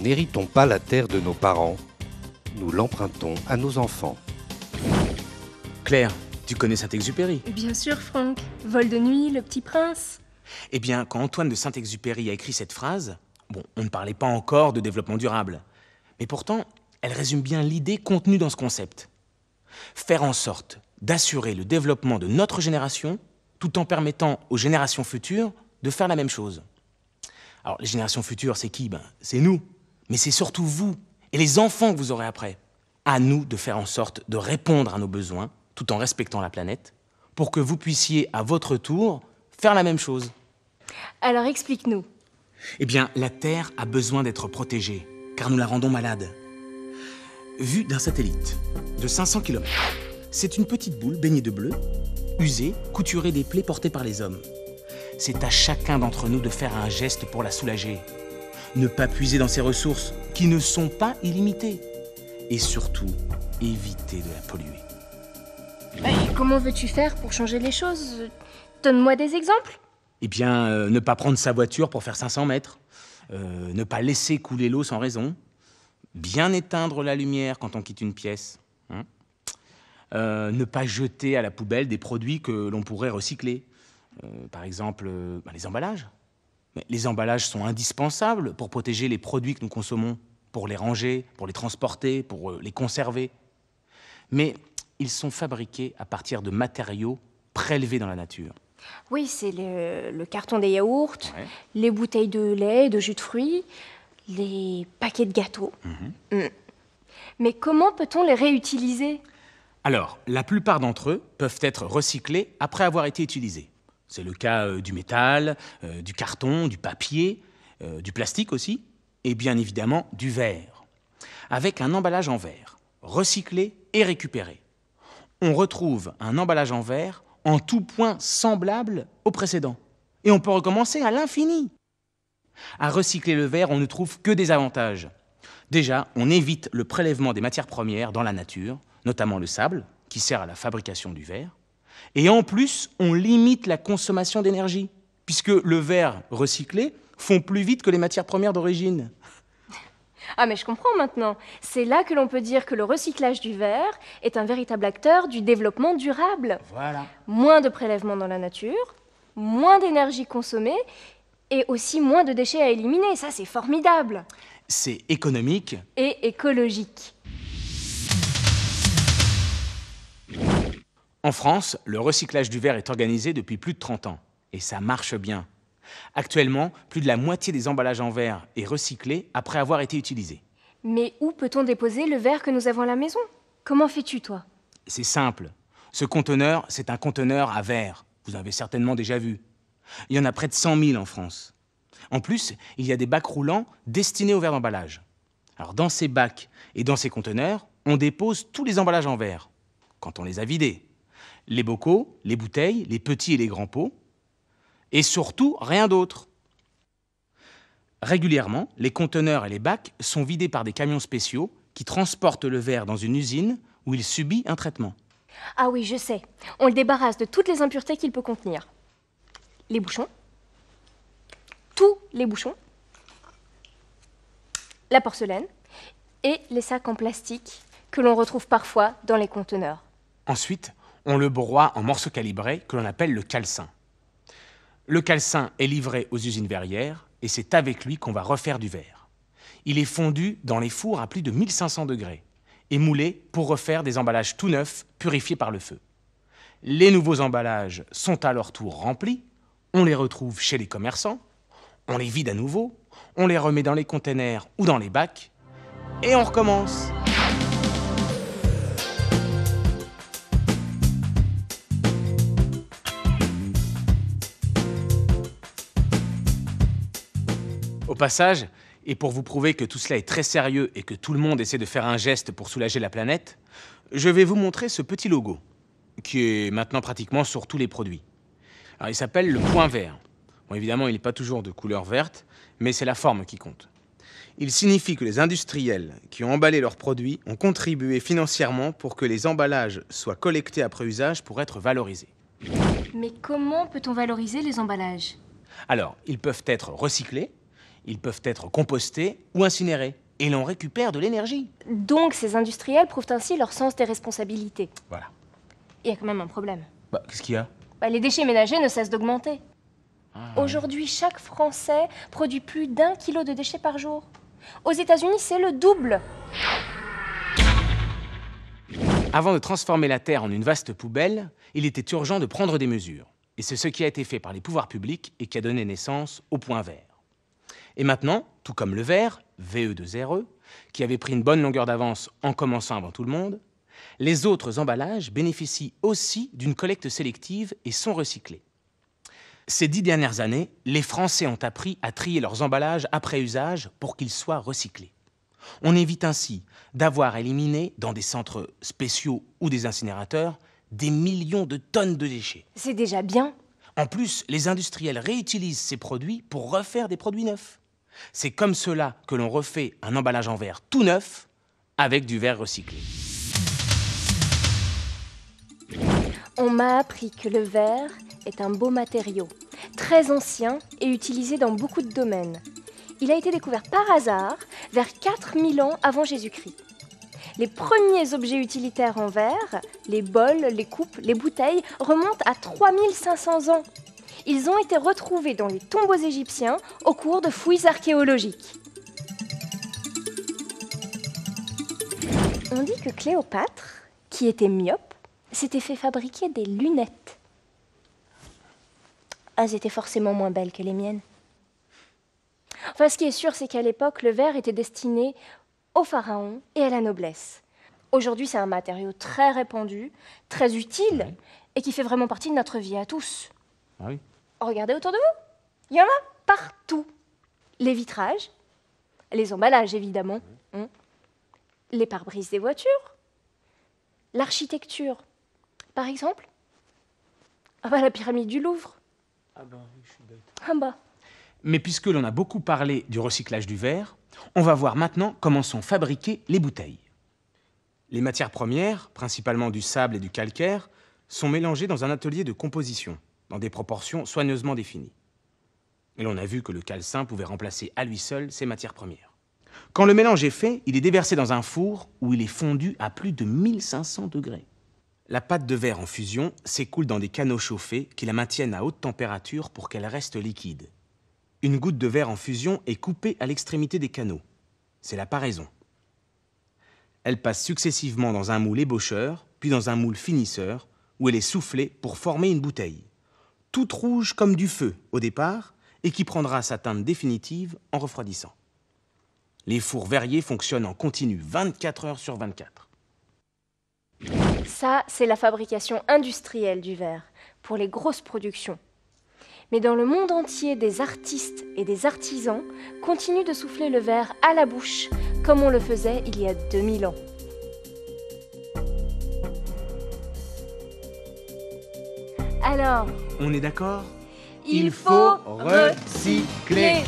n'héritons pas la terre de nos parents, nous l'empruntons à nos enfants. Claire, tu connais Saint-Exupéry? Bien sûr, Franck. Vol de nuit, le petit prince. Eh bien, quand Antoine de Saint-Exupéry a écrit cette phrase, on ne parlait pas encore de développement durable. Mais pourtant, elle résume bien l'idée contenue dans ce concept. Faire en sorte d'assurer le développement de notre génération, tout en permettant aux générations futures de faire la même chose. Alors, les générations futures, c'est qui? C'est nous. Mais c'est surtout vous et les enfants que vous aurez après. À nous de faire en sorte de répondre à nos besoins, tout en respectant la planète, pour que vous puissiez, à votre tour, faire la même chose. Alors explique-nous. Eh bien, la Terre a besoin d'être protégée, car nous la rendons malade. Vue d'un satellite de 500 km, c'est une petite boule baignée de bleu, usée, couturée des plaies portées par les hommes. C'est à chacun d'entre nous de faire un geste pour la soulager. Ne pas puiser dans ses ressources, qui ne sont pas illimitées. Et surtout, éviter de la polluer. Et comment veux-tu faire pour changer les choses? Donne-moi des exemples. Eh bien, ne pas prendre sa voiture pour faire 500 mètres. Ne pas laisser couler l'eau sans raison. Bien éteindre la lumière quand on quitte une pièce. Ne pas jeter à la poubelle des produits que l'on pourrait recycler. Par exemple, les emballages. Mais les emballages sont indispensables pour protéger les produits que nous consommons, pour les ranger, pour les transporter, pour les conserver. Mais ils sont fabriqués à partir de matériaux prélevés dans la nature. Oui, c'est le carton des yaourts, les bouteilles de lait, de jus de fruits, les paquets de gâteaux. Mais comment peut-on les réutiliser? Alors, la plupart d'entre eux peuvent être recyclés après avoir été utilisés. C'est le cas du métal, du carton, du papier, du plastique aussi, et bien évidemment du verre. Avec un emballage en verre, recyclé et récupéré. On retrouve un emballage en verre en tout point semblable au précédent. Et on peut recommencer à l'infini. À recycler le verre, on ne trouve que des avantages. Déjà, on évite le prélèvement des matières premières dans la nature, notamment le sable, qui sert à la fabrication du verre. Et en plus, on limite la consommation d'énergie, puisque le verre recyclé fond plus vite que les matières premières d'origine. Ah mais je comprends maintenant. C'est là que l'on peut dire que le recyclage du verre est un véritable acteur du développement durable. Voilà. Moins de prélèvements dans la nature, moins d'énergie consommée et aussi moins de déchets à éliminer. Ça, c'est formidable. C'est économique. Et écologique. En France, le recyclage du verre est organisé depuis plus de 30 ans. Et ça marche bien. Actuellement, plus de la moitié des emballages en verre est recyclé après avoir été utilisé. Mais où peut-on déposer le verre que nous avons à la maison? Comment fais-tu, toi? C'est simple. Ce conteneur, c'est un conteneur à verre. Vous en avez certainement déjà vu. Il y en a près de 100 000 en France. En plus, il y a des bacs roulants destinés aux verres d'emballage. Alors, dans ces bacs et dans ces conteneurs, on dépose tous les emballages en verre, quand on les a vidés. Les bocaux, les bouteilles, les petits et les grands pots. Et surtout, rien d'autre. Régulièrement, les conteneurs et les bacs sont vidés par des camions spéciaux qui transportent le verre dans une usine où il subit un traitement. Ah oui, je sais. On le débarrasse de toutes les impuretés qu'il peut contenir. Les bouchons. Tous les bouchons. La porcelaine. Et les sacs en plastique que l'on retrouve parfois dans les conteneurs. Ensuite, on le broie en morceaux calibrés que l'on appelle le calcin. Le calcin est livré aux usines verrières et c'est avec lui qu'on va refaire du verre. Il est fondu dans les fours à plus de 1500 degrés et moulé pour refaire des emballages tout neufs, purifiés par le feu. Les nouveaux emballages sont à leur tour remplis, on les retrouve chez les commerçants, on les vide à nouveau, on les remet dans les containers ou dans les bacs et on recommence. Au passage, et pour vous prouver que tout cela est très sérieux et que tout le monde essaie de faire un geste pour soulager la planète, je vais vous montrer ce petit logo, qui est maintenant pratiquement sur tous les produits. Alors, il s'appelle le point vert. Bon, évidemment, il n'est pas toujours de couleur verte, mais c'est la forme qui compte. Il signifie que les industriels qui ont emballé leurs produits ont contribué financièrement pour que les emballages soient collectés après usage pour être valorisés. Mais comment peut-on valoriser les emballages? Alors, ils peuvent être recyclés, Ils peuvent être compostés ou incinérés, et l'on récupère de l'énergie. Donc ces industriels prouvent ainsi leur sens des responsabilités. Voilà. Il y a quand même un problème. Qu'est-ce qu'il y a? Les déchets ménagers ne cessent d'augmenter. Aujourd'hui, chaque Français produit plus d'1 kilo de déchets par jour. Aux États-Unis, c'est le double. Avant de transformer la Terre en une vaste poubelle, il était urgent de prendre des mesures. Et c'est ce qui a été fait par les pouvoirs publics et qui a donné naissance au point vert. Et maintenant, tout comme le verre, VE2RE, qui avait pris une bonne longueur d'avance en commençant avant tout le monde, les autres emballages bénéficient aussi d'une collecte sélective et sont recyclés. Ces 10 dernières années, les Français ont appris à trier leurs emballages après usage pour qu'ils soient recyclés. On évite ainsi d'avoir éliminé, dans des centres spéciaux ou des incinérateurs, des millions de tonnes de déchets. C'est déjà bien. En plus, les industriels réutilisent ces produits pour refaire des produits neufs. C'est comme cela que l'on refait un emballage en verre tout neuf avec du verre recyclé. On m'a appris que le verre est un beau matériau, très ancien et utilisé dans beaucoup de domaines. Il a été découvert par hasard vers 4000 ans avant Jésus-Christ. Les premiers objets utilitaires en verre, les bols, les coupes, les bouteilles, remontent à 3500 ans. Ils ont été retrouvés dans les tombeaux égyptiens au cours de fouilles archéologiques. On dit que Cléopâtre, qui était myope, s'était fait fabriquer des lunettes. Elles étaient forcément moins belles que les miennes. Enfin, ce qui est sûr, c'est qu'à l'époque, le verre était destiné aux pharaons et à la noblesse. Aujourd'hui, c'est un matériau très répandu, très utile, et qui fait vraiment partie de notre vie à tous. Ah oui. Regardez autour de vous, il y en a partout. Les vitrages, les emballages évidemment, les pare-brises des voitures, l'architecture. Par exemple, la pyramide du Louvre. Oui, je suis bête. Mais puisque l'on a beaucoup parlé du recyclage du verre, on va voir maintenant comment sont fabriquées les bouteilles. Les matières premières, principalement du sable et du calcaire, sont mélangées dans un atelier de composition, dans des proportions soigneusement définies. Et l'on a vu que le calcin pouvait remplacer à lui seul ces matières premières. Quand le mélange est fait, il est déversé dans un four où il est fondu à plus de 1500 degrés. La pâte de verre en fusion s'écoule dans des canaux chauffés qui la maintiennent à haute température pour qu'elle reste liquide. Une goutte de verre en fusion est coupée à l'extrémité des canaux. C'est la paraison. Elle passe successivement dans un moule ébaucheur, puis dans un moule finisseur, où elle est soufflée pour former une bouteille. Toute rouge comme du feu au départ, et qui prendra sa teinte définitive en refroidissant. Les fours verriers fonctionnent en continu 24 heures sur 24. Ça, c'est la fabrication industrielle du verre, pour les grosses productions. Mais dans le monde entier, des artistes et des artisans continuent de souffler le verre à la bouche, comme on le faisait il y a 2000 ans. Alors, On est d'accord? il faut recycler.